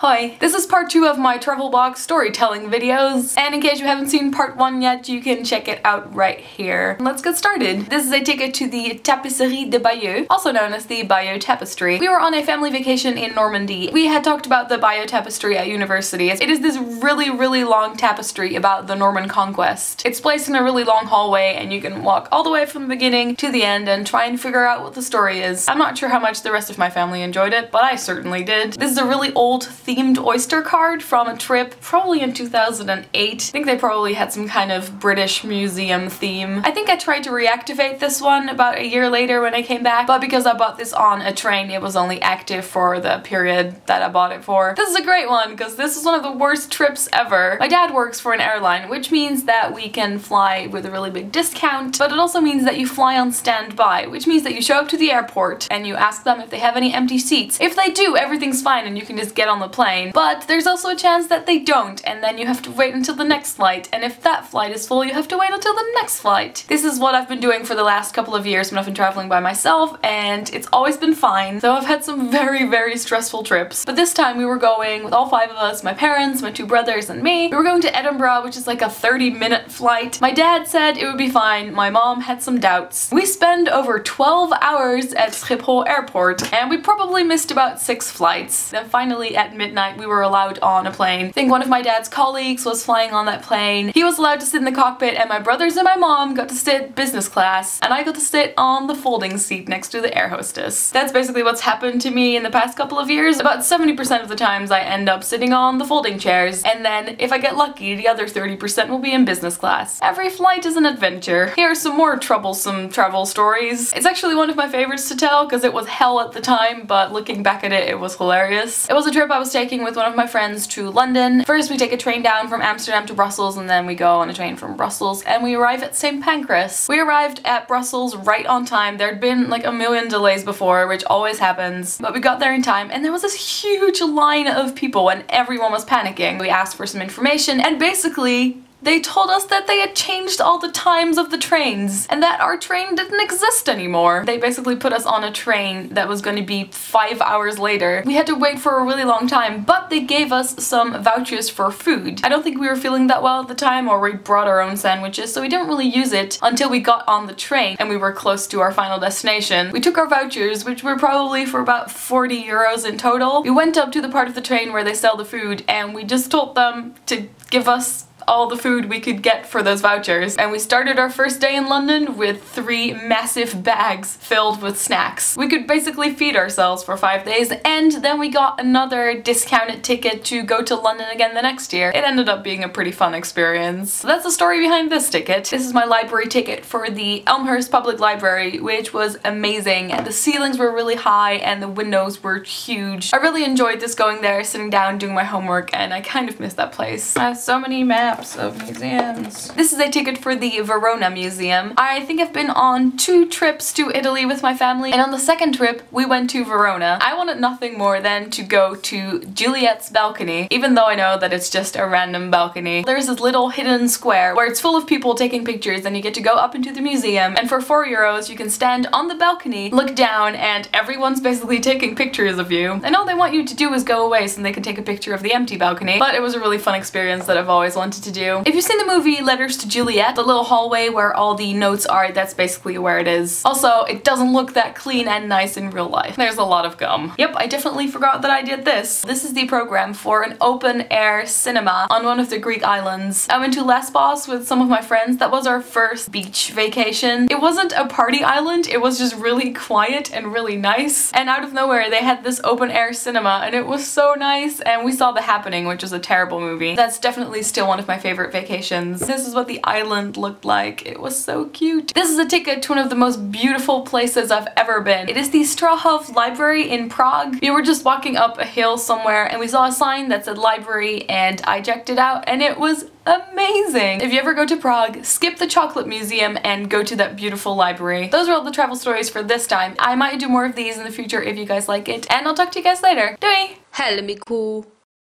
Hi, this is part 2 of my travel blog storytelling videos, and in case you haven't seen part 1 yet, you can check it out right here. Let's get started. This is a ticket to the Tapisserie de Bayeux, also known as the Bayeux Tapestry. We were on a family vacation in Normandy. We had talked about the Bayeux Tapestry at university. It is this really long tapestry about the Norman conquest. It's placed in a really long hallway, and you can walk all the way from the beginning to the end and try and figure out what the story is. I'm not sure how much the rest of my family enjoyed it, but I certainly did. This is a really old themed oyster card from a trip probably in 2008. I think they probably had some kind of British museum theme. I think I tried to reactivate this one about a year later when I came back, but because I bought this on a train, it was only active for the period that I bought it for. This is a great one because this is one of the worst trips ever. My dad works for an airline, which means that we can fly with a really big discount, but it also means that you fly on standby, which means that you show up to the airport and you ask them if they have any empty seats. If they do, everything's fine and you can just get on the plane. But there's also a chance that they don't, and then you have to wait until the next flight, and if that flight is full, you have to wait until the next flight. This is what I've been doing for the last couple of years when I've been traveling by myself, and it's always been fine. So I've had some very stressful trips. But this time we were going with all 5 of us, my parents, my 2 brothers, and me. We were going to Edinburgh, which is like a 30-minute flight. My dad said it would be fine. My mom had some doubts. We spent over 12 hours at Schiphol Airport, and we probably missed about 6 flights. Then finally at midnight we were allowed on a plane. I think one of my dad's colleagues was flying on that plane. He was allowed to sit in the cockpit, and my brothers and my mom got to sit business class, and I got to sit on the folding seat next to the air hostess. That's basically what's happened to me in the past couple of years. About 70% of the times I end up sitting on the folding chairs, and then if I get lucky, the other 30% will be in business class. Every flight is an adventure. Here are some more troublesome travel stories. It's actually one of my favorites to tell because it was hell at the time, but looking back at it, it was hilarious. It was a trip I was taking with one of my friends to London. First we take a train down from Amsterdam to Brussels, and then we go on a train from Brussels and we arrive at St. Pancras. We arrived at Brussels right on time. There'd been like a million delays before, which always happens, but we got there in time, and there was this huge line of people and everyone was panicking. We asked for some information, and basically they told us that they had changed all the times of the trains and that our train didn't exist anymore. They basically put us on a train that was going to be 5 hours later. We had to wait for a really long time, but they gave us some vouchers for food. I don't think we were feeling that well at the time, or we brought our own sandwiches, so we didn't really use it until we got on the train and we were close to our final destination. We took our vouchers, which were probably for about 40 euros in total. We went up to the part of the train where they sell the food, and we just told them to give us all the food we could get for those vouchers. And we started our first day in London with 3 massive bags filled with snacks. We could basically feed ourselves for 5 days, and then we got another discounted ticket to go to London again the next year. It ended up being a pretty fun experience. So that's the story behind this ticket. This is my library ticket for the Elmhurst Public Library, which was amazing. And the ceilings were really high and the windows were huge. I really enjoyed just going there, sitting down, doing my homework, and I kind of miss that place. I have so many maps of museums. This is a ticket for the Verona Museum. I think I've been on 2 trips to Italy with my family, and on the second trip we went to Verona. I wanted nothing more than to go to Juliet's balcony, even though I know that it's just a random balcony. There's this little hidden square where it's full of people taking pictures, and you get to go up into the museum, and for 4 euros you can stand on the balcony, look down, and everyone's basically taking pictures of you. And all they want you to do is go away so they can take a picture of the empty balcony, but it was a really fun experience that I've always wanted to do. If you've seen the movie Letters to Juliet, the little hallway where all the notes are, that's basically where it is. Also, it doesn't look that clean and nice in real life. There's a lot of gum. Yep, I definitely forgot that I did this. This is the program for an open-air cinema on one of the Greek islands. I went to Lesbos with some of my friends. That was our first beach vacation. It wasn't a party island, it was just really quiet and really nice. And out of nowhere, they had this open-air cinema, and it was so nice. And we saw The Happening, which was a terrible movie. That's definitely still one of my favorite vacations. This is what the island looked like. It was so cute. This is a ticket to one of the most beautiful places I've ever been. It is the Strahov Library in Prague. We were just walking up a hill somewhere and we saw a sign that said library, and I checked it out and it was amazing. If you ever go to Prague, skip the chocolate museum and go to that beautiful library. Those are all the travel stories for this time. I might do more of these in the future if you guys like it, and I'll talk to you guys later. Doei! Helmiku.